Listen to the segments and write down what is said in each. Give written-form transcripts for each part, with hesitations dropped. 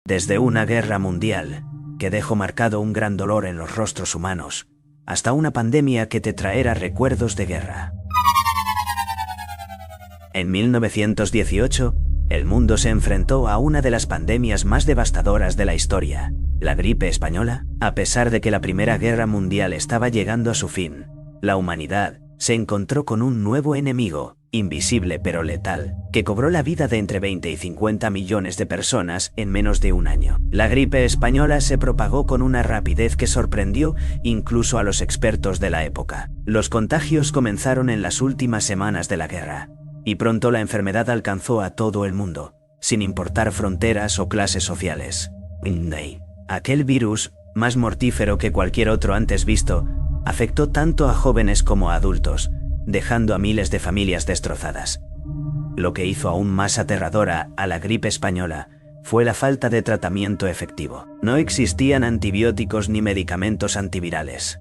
Desde una guerra mundial, que dejó marcado un gran dolor en los rostros humanos, hasta una pandemia que te traerá recuerdos de guerra. En 1918, el mundo se enfrentó a una de las pandemias más devastadoras de la historia, la gripe española. A pesar de que la Primera Guerra Mundial estaba llegando a su fin, la humanidad se encontró con un nuevo enemigo, invisible pero letal, que cobró la vida de entre 20 y 50 millones de personas en menos de un año. La gripe española se propagó con una rapidez que sorprendió incluso a los expertos de la época. Los contagios comenzaron en las últimas semanas de la guerra, y pronto la enfermedad alcanzó a todo el mundo, sin importar fronteras o clases sociales. Aquel virus, más mortífero que cualquier otro antes visto, afectó tanto a jóvenes como a adultos, dejando a miles de familias destrozadas. Lo que hizo aún más aterradora a la gripe española fue la falta de tratamiento efectivo. No existían antibióticos ni medicamentos antivirales.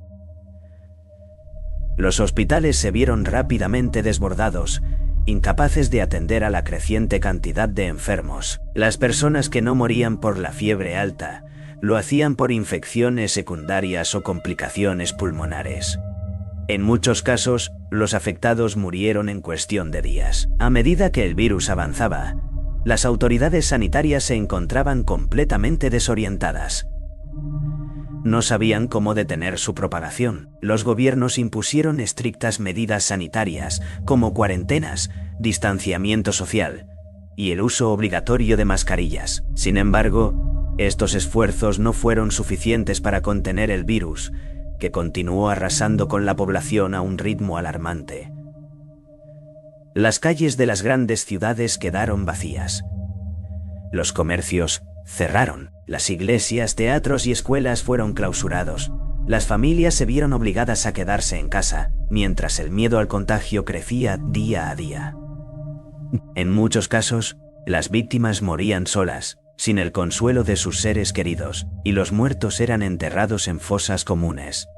Los hospitales se vieron rápidamente desbordados, incapaces de atender a la creciente cantidad de enfermos. Las personas que no morían por la fiebre alta lo hacían por infecciones secundarias o complicaciones pulmonares. En muchos casos, los afectados murieron en cuestión de días. A medida que el virus avanzaba, las autoridades sanitarias se encontraban completamente desorientadas. No sabían cómo detener su propagación. Los gobiernos impusieron estrictas medidas sanitarias, como cuarentenas, distanciamiento social y el uso obligatorio de mascarillas. Sin embargo, estos esfuerzos no fueron suficientes para contener el virus, que continuó arrasando con la población a un ritmo alarmante. Las calles de las grandes ciudades quedaron vacías. Los comercios cerraron. Las iglesias, teatros y escuelas fueron clausurados. Las familias se vieron obligadas a quedarse en casa, mientras el miedo al contagio crecía día a día. En muchos casos, las víctimas morían solas, sin el consuelo de sus seres queridos, y los muertos eran enterrados en fosas comunes.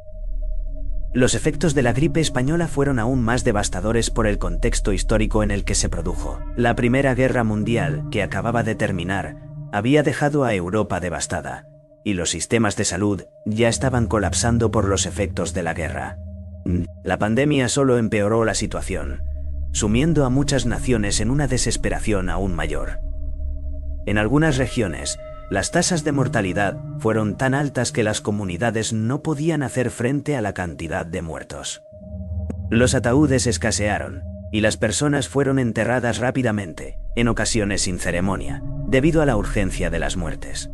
Los efectos de la gripe española fueron aún más devastadores por el contexto histórico en el que se produjo. La Primera Guerra Mundial, que acababa de terminar, había dejado a Europa devastada, y los sistemas de salud ya estaban colapsando por los efectos de la guerra. La pandemia solo empeoró la situación, sumiendo a muchas naciones en una desesperación aún mayor. En algunas regiones, las tasas de mortalidad fueron tan altas que las comunidades no podían hacer frente a la cantidad de muertos. Los ataúdes escasearon, y las personas fueron enterradas rápidamente, en ocasiones sin ceremonia, debido a la urgencia de las muertes.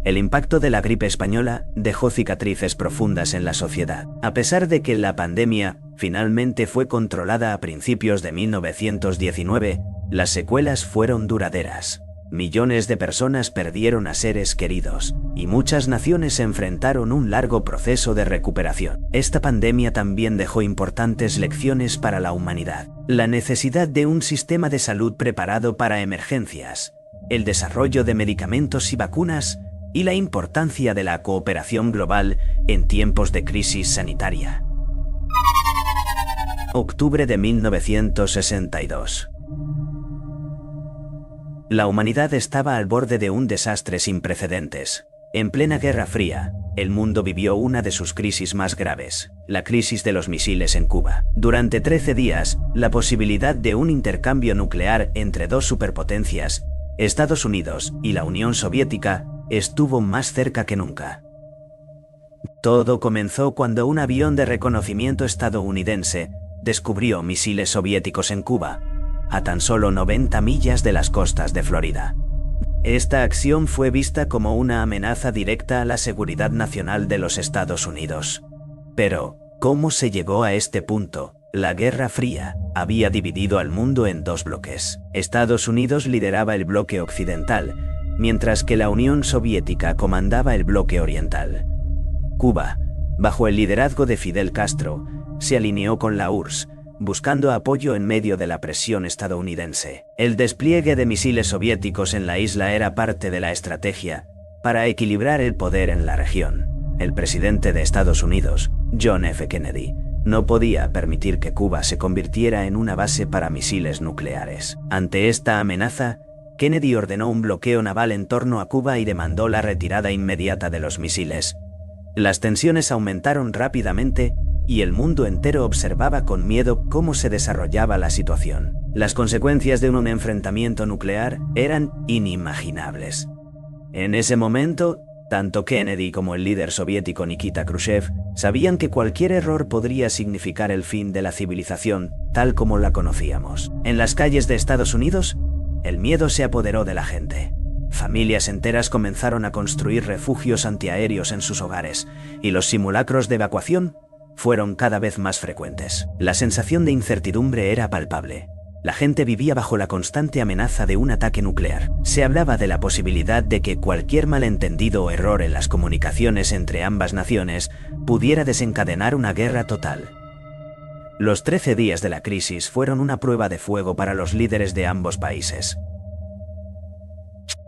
El impacto de la gripe española dejó cicatrices profundas en la sociedad. A pesar de que la pandemia finalmente fue controlada a principios de 1919, las secuelas fueron duraderas. Millones de personas perdieron a seres queridos, y muchas naciones enfrentaron un largo proceso de recuperación. Esta pandemia también dejó importantes lecciones para la humanidad. La necesidad de un sistema de salud preparado para emergencias, el desarrollo de medicamentos y vacunas, y la importancia de la cooperación global en tiempos de crisis sanitaria. Octubre de 1962. La humanidad estaba al borde de un desastre sin precedentes. En plena Guerra Fría, el mundo vivió una de sus crisis más graves, la crisis de los misiles en Cuba. Durante 13 días, la posibilidad de un intercambio nuclear entre dos superpotencias, Estados Unidos y la Unión Soviética, estuvo más cerca que nunca. Todo comenzó cuando un avión de reconocimiento estadounidense descubrió misiles soviéticos en Cuba, a tan solo 90 millas de las costas de Florida. Esta acción fue vista como una amenaza directa a la seguridad nacional de los Estados Unidos. Pero, ¿cómo se llegó a este punto? La Guerra Fría había dividido al mundo en dos bloques. Estados Unidos lideraba el bloque occidental, mientras que la Unión Soviética comandaba el bloque oriental. Cuba, bajo el liderazgo de Fidel Castro, se alineó con la URSS, buscando apoyo en medio de la presión estadounidense. El despliegue de misiles soviéticos en la isla era parte de la estrategia para equilibrar el poder en la región. El presidente de Estados Unidos, John F. Kennedy, no podía permitir que Cuba se convirtiera en una base para misiles nucleares. Ante esta amenaza, Kennedy ordenó un bloqueo naval en torno a Cuba y demandó la retirada inmediata de los misiles. Las tensiones aumentaron rápidamente y el mundo entero observaba con miedo cómo se desarrollaba la situación. Las consecuencias de un enfrentamiento nuclear eran inimaginables. En ese momento, tanto Kennedy como el líder soviético Nikita Khrushchev sabían que cualquier error podría significar el fin de la civilización tal como la conocíamos. En las calles de Estados Unidos, el miedo se apoderó de la gente. Familias enteras comenzaron a construir refugios antiaéreos en sus hogares, y los simulacros de evacuación fueron cada vez más frecuentes. La sensación de incertidumbre era palpable. La gente vivía bajo la constante amenaza de un ataque nuclear. Se hablaba de la posibilidad de que cualquier malentendido o error en las comunicaciones entre ambas naciones pudiera desencadenar una guerra total. Los 13 días de la crisis fueron una prueba de fuego para los líderes de ambos países.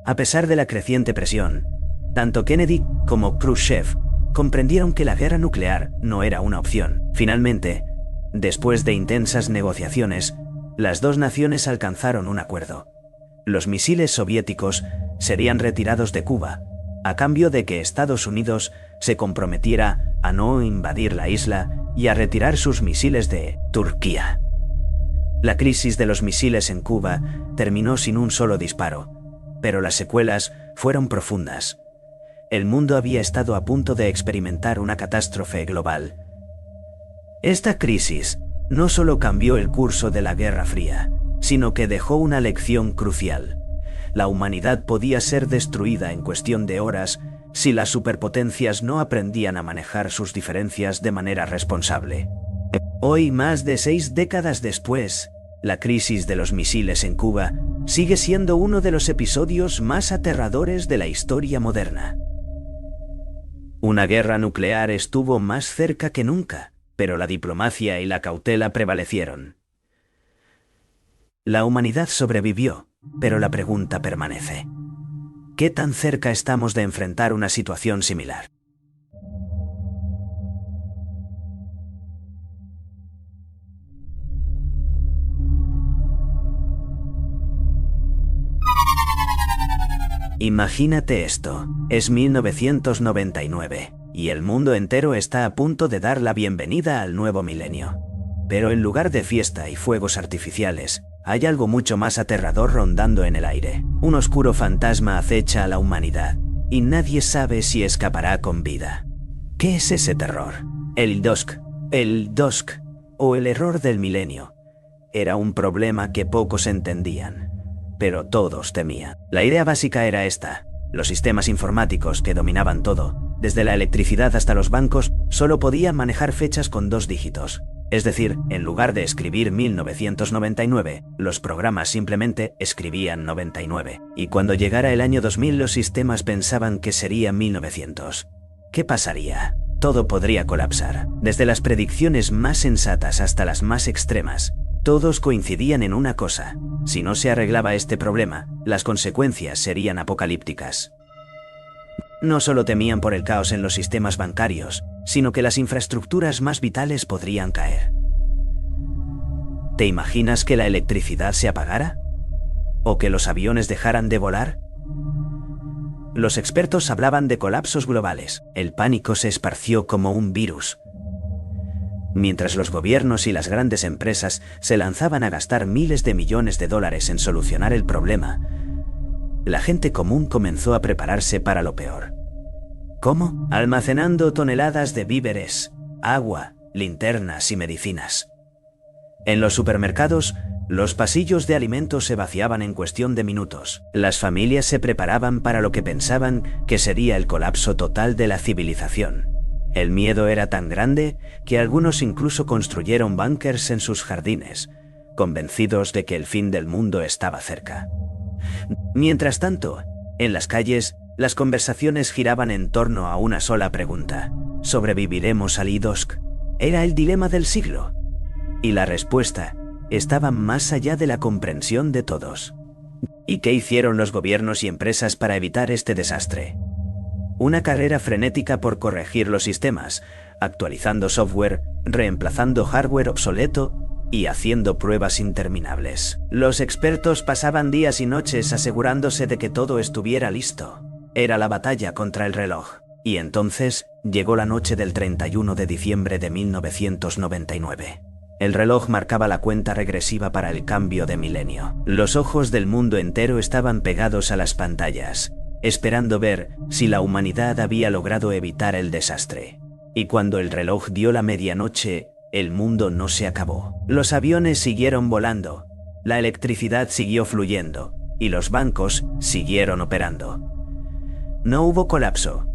A pesar de la creciente presión, tanto Kennedy como Khrushchev comprendieron que la guerra nuclear no era una opción. Finalmente, después de intensas negociaciones, las dos naciones alcanzaron un acuerdo. Los misiles soviéticos serían retirados de Cuba, a cambio de que Estados Unidos se comprometiera a no invadir la isla y a retirar sus misiles de Turquía. La crisis de los misiles en Cuba terminó sin un solo disparo, pero las secuelas fueron profundas. El mundo había estado a punto de experimentar una catástrofe global. Esta crisis no solo cambió el curso de la Guerra Fría, sino que dejó una lección crucial. La humanidad podía ser destruida en cuestión de horas si las superpotencias no aprendían a manejar sus diferencias de manera responsable. Hoy, más de 6 décadas después, la crisis de los misiles en Cuba sigue siendo uno de los episodios más aterradores de la historia moderna. Una guerra nuclear estuvo más cerca que nunca, pero la diplomacia y la cautela prevalecieron. La humanidad sobrevivió, pero la pregunta permanece: ¿qué tan cerca estamos de enfrentar una situación similar? Imagínate esto, es 1999, y el mundo entero está a punto de dar la bienvenida al nuevo milenio. Pero en lugar de fiesta y fuegos artificiales, hay algo mucho más aterrador rondando en el aire. Un oscuro fantasma acecha a la humanidad, y nadie sabe si escapará con vida. ¿Qué es ese terror? El DOSC, o el error del milenio, era un problema que pocos entendían, pero todos temían. La idea básica era esta: los sistemas informáticos que dominaban todo, desde la electricidad hasta los bancos, solo podían manejar fechas con 2 dígitos. Es decir, en lugar de escribir 1999, los programas simplemente escribían 99. Y cuando llegara el año 2000, los sistemas pensaban que sería 1900. ¿Qué pasaría? Todo podría colapsar. Desde las predicciones más sensatas hasta las más extremas, todos coincidían en una cosa: si no se arreglaba este problema, las consecuencias serían apocalípticas. No solo temían por el caos en los sistemas bancarios, sino que las infraestructuras más vitales podrían caer. ¿Te imaginas que la electricidad se apagara? ¿O que los aviones dejaran de volar? Los expertos hablaban de colapsos globales. El pánico se esparció como un virus. Mientras los gobiernos y las grandes empresas se lanzaban a gastar miles de millones de dólares en solucionar el problema, la gente común comenzó a prepararse para lo peor. ¿Cómo? Almacenando toneladas de víveres, agua, linternas y medicinas. En los supermercados, los pasillos de alimentos se vaciaban en cuestión de minutos. Las familias se preparaban para lo que pensaban que sería el colapso total de la civilización. El miedo era tan grande que algunos incluso construyeron búnkers en sus jardines, convencidos de que el fin del mundo estaba cerca. Mientras tanto, en las calles, las conversaciones giraban en torno a una sola pregunta: ¿sobreviviremos al IDOSC? Era el dilema del siglo. Y la respuesta estaba más allá de la comprensión de todos. ¿Y qué hicieron los gobiernos y empresas para evitar este desastre? Una carrera frenética por corregir los sistemas, actualizando software, reemplazando hardware obsoleto y haciendo pruebas interminables. Los expertos pasaban días y noches asegurándose de que todo estuviera listo. Era la batalla contra el reloj. Y entonces llegó la noche del 31 de diciembre de 1999. El reloj marcaba la cuenta regresiva para el cambio de milenio. Los ojos del mundo entero estaban pegados a las pantallas, esperando ver si la humanidad había logrado evitar el desastre. Y cuando el reloj dio la medianoche, el mundo no se acabó. Los aviones siguieron volando, la electricidad siguió fluyendo y los bancos siguieron operando. No hubo colapso.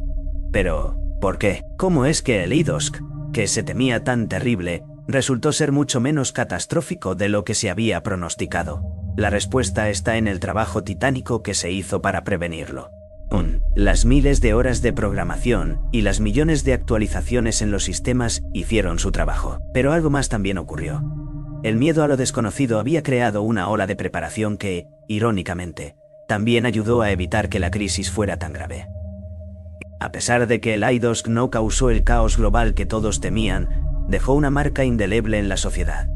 Pero, ¿por qué? ¿Cómo es que el IDOSC, que se temía tan terrible, resultó ser mucho menos catastrófico de lo que se había pronosticado? La respuesta está en el trabajo titánico que se hizo para prevenirlo. Las miles de horas de programación y las millones de actualizaciones en los sistemas hicieron su trabajo. Pero algo más también ocurrió. El miedo a lo desconocido había creado una ola de preparación que, irónicamente, también ayudó a evitar que la crisis fuera tan grave. A pesar de que el IDOSC no causó el caos global que todos temían, dejó una marca indeleble en la sociedad.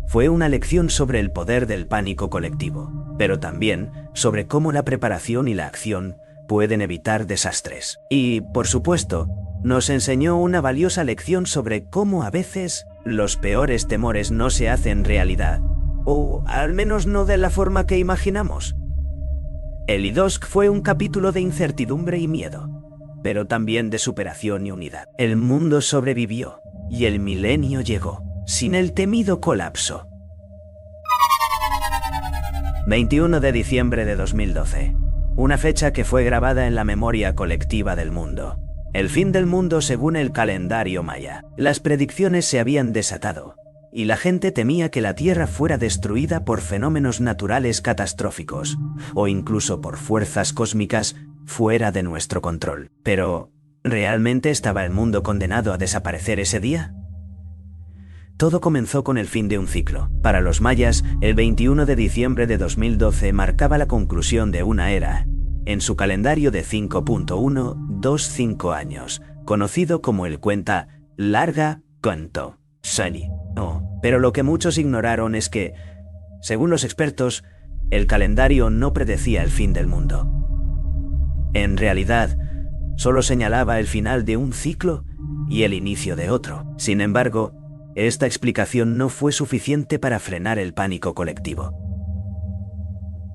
Fue una lección sobre el poder del pánico colectivo, pero también sobre cómo la preparación y la acción pueden evitar desastres. Y, por supuesto, nos enseñó una valiosa lección sobre cómo a veces los peores temores no se hacen realidad, o al menos no de la forma que imaginamos. El IDOSC fue un capítulo de incertidumbre y miedo, pero también de superación y unidad. El mundo sobrevivió, y el milenio llegó, sin el temido colapso. 21 de diciembre de 2012. Una fecha que fue grabada en la memoria colectiva del mundo. El fin del mundo según el calendario maya. Las predicciones se habían desatado, y la gente temía que la Tierra fuera destruida por fenómenos naturales catastróficos, o incluso por fuerzas cósmicas fuera de nuestro control. Pero, ¿realmente estaba el mundo condenado a desaparecer ese día? Todo comenzó con el fin de un ciclo. Para los mayas, el 21 de diciembre de 2012 marcaba la conclusión de una era, en su calendario de 5.125 años, conocido como el cuenta larga cuento Sani. Pero lo que muchos ignoraron es que, según los expertos, el calendario no predecía el fin del mundo. En realidad, solo señalaba el final de un ciclo y el inicio de otro. Sin embargo, esta explicación no fue suficiente para frenar el pánico colectivo.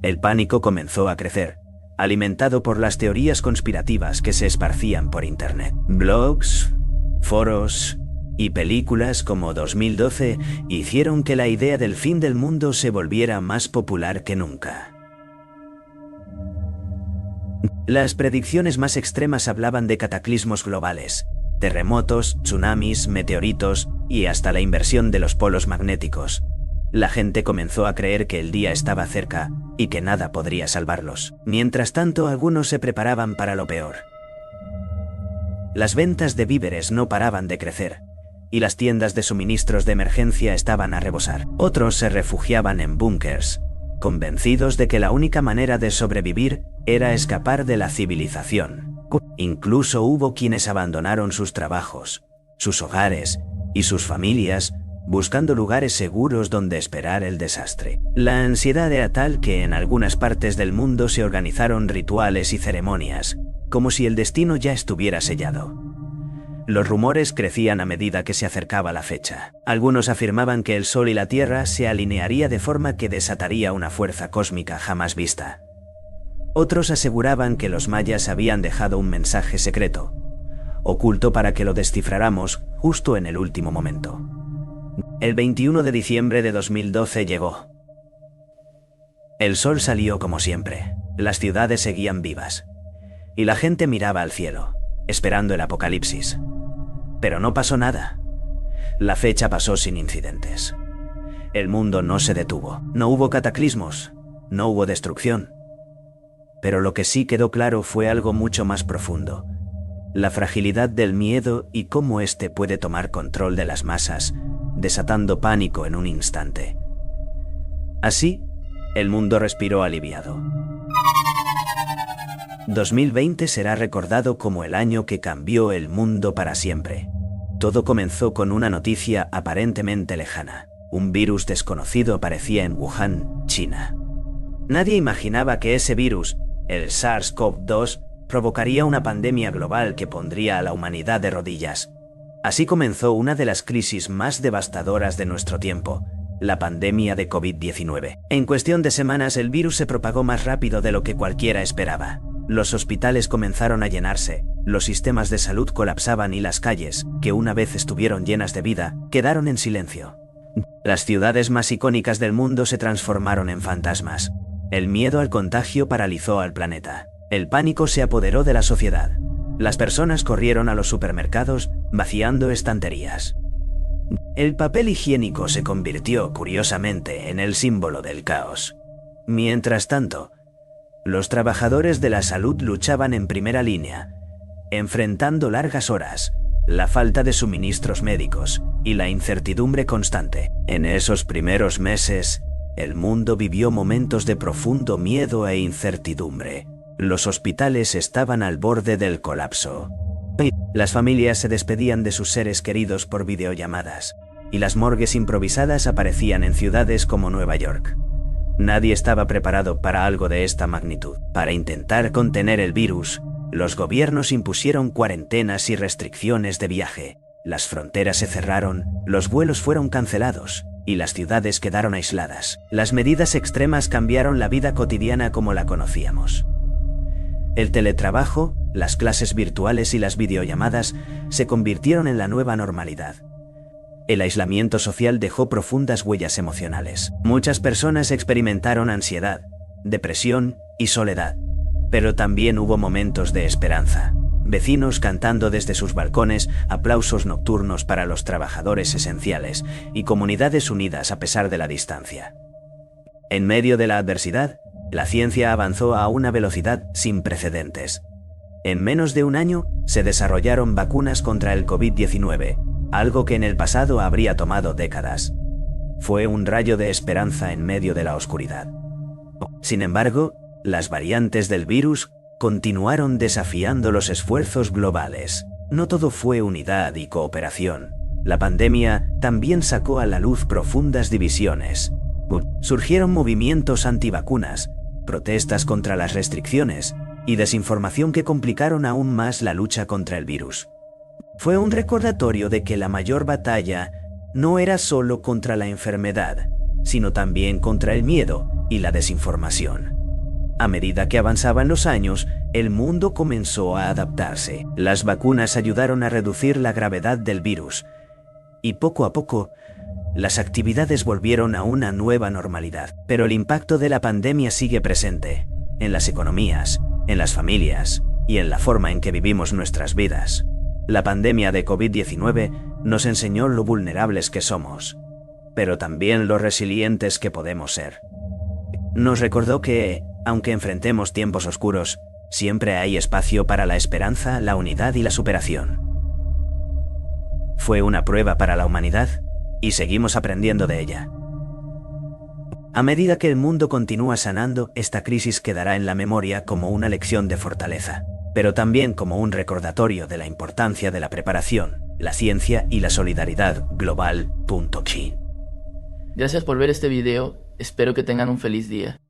El pánico comenzó a crecer, alimentado por las teorías conspirativas que se esparcían por Internet. Blogs, foros y películas como 2012 hicieron que la idea del fin del mundo se volviera más popular que nunca. Las predicciones más extremas hablaban de cataclismos globales, terremotos, tsunamis, meteoritos y hasta la inversión de los polos magnéticos. La gente comenzó a creer que el día estaba cerca y que nada podría salvarlos. Mientras tanto, algunos se preparaban para lo peor. Las ventas de víveres no paraban de crecer, y las tiendas de suministros de emergencia estaban a rebosar. Otros se refugiaban en búnkers, convencidos de que la única manera de sobrevivir era escapar de la civilización. Incluso hubo quienes abandonaron sus trabajos, sus hogares y sus familias, buscando lugares seguros donde esperar el desastre. La ansiedad era tal que en algunas partes del mundo se organizaron rituales y ceremonias, como si el destino ya estuviera sellado. Los rumores crecían a medida que se acercaba la fecha. Algunos afirmaban que el Sol y la Tierra se alinearía de forma que desataría una fuerza cósmica jamás vista. Otros aseguraban que los mayas habían dejado un mensaje secreto, oculto para que lo descifráramos justo en el último momento. El 21 de diciembre de 2012 llegó. El sol salió como siempre, las ciudades seguían vivas, y la gente miraba al cielo, esperando el apocalipsis. Pero no pasó nada. La fecha pasó sin incidentes. El mundo no se detuvo, no hubo cataclismos, no hubo destrucción. Pero lo que sí quedó claro fue algo mucho más profundo: la fragilidad del miedo y cómo éste puede tomar control de las masas, desatando pánico en un instante. Así, el mundo respiró aliviado. 2020 será recordado como el año que cambió el mundo para siempre. Todo comenzó con una noticia aparentemente lejana. Un virus desconocido aparecía en Wuhan, China. Nadie imaginaba que ese virus, el SARS-CoV-2, provocaría una pandemia global que pondría a la humanidad de rodillas. Así comenzó una de las crisis más devastadoras de nuestro tiempo, la pandemia de COVID-19. En cuestión de semanas el virus se propagó más rápido de lo que cualquiera esperaba. Los hospitales comenzaron a llenarse, los sistemas de salud colapsaban y las calles, que una vez estuvieron llenas de vida, quedaron en silencio. Las ciudades más icónicas del mundo se transformaron en fantasmas. El miedo al contagio paralizó al planeta. El pánico se apoderó de la sociedad. Las personas corrieron a los supermercados, vaciando estanterías. El papel higiénico se convirtió, curiosamente, en el símbolo del caos. Mientras tanto, los trabajadores de la salud luchaban en primera línea, enfrentando largas horas, la falta de suministros médicos y la incertidumbre constante. En esos primeros meses, el mundo vivió momentos de profundo miedo e incertidumbre. Los hospitales estaban al borde del colapso. Las familias se despedían de sus seres queridos por videollamadas, y las morgues improvisadas aparecían en ciudades como Nueva York. Nadie estaba preparado para algo de esta magnitud. Para intentar contener el virus, los gobiernos impusieron cuarentenas y restricciones de viaje. Las fronteras se cerraron, los vuelos fueron cancelados, y las ciudades quedaron aisladas. Las medidas extremas cambiaron la vida cotidiana como la conocíamos. El teletrabajo, las clases virtuales y las videollamadas se convirtieron en la nueva normalidad. El aislamiento social dejó profundas huellas emocionales. Muchas personas experimentaron ansiedad, depresión y soledad. Pero también hubo momentos de esperanza. Vecinos cantando desde sus balcones, aplausos nocturnos para los trabajadores esenciales y comunidades unidas a pesar de la distancia. En medio de la adversidad, la ciencia avanzó a una velocidad sin precedentes. En menos de un año, se desarrollaron vacunas contra el COVID-19, algo que en el pasado habría tomado décadas. Fue un rayo de esperanza en medio de la oscuridad. Sin embargo, las variantes del virus continuaron desafiando los esfuerzos globales. No todo fue unidad y cooperación. La pandemia también sacó a la luz profundas divisiones. Surgieron movimientos antivacunas, protestas contra las restricciones y desinformación que complicaron aún más la lucha contra el virus. Fue un recordatorio de que la mayor batalla no era solo contra la enfermedad, sino también contra el miedo y la desinformación. A medida que avanzaban los años, el mundo comenzó a adaptarse. Las vacunas ayudaron a reducir la gravedad del virus, y poco a poco, las actividades volvieron a una nueva normalidad. Pero el impacto de la pandemia sigue presente, en las economías, en las familias y en la forma en que vivimos nuestras vidas. La pandemia de COVID-19 nos enseñó lo vulnerables que somos, pero también lo resilientes que podemos ser. Nos recordó que, aunque enfrentemos tiempos oscuros, siempre hay espacio para la esperanza, la unidad y la superación. Fue una prueba para la humanidad y seguimos aprendiendo de ella. A medida que el mundo continúa sanando, esta crisis quedará en la memoria como una lección de fortaleza, pero también como un recordatorio de la importancia de la preparación, la ciencia y la solidaridad global. Gracias por ver este video, espero que tengan un feliz día.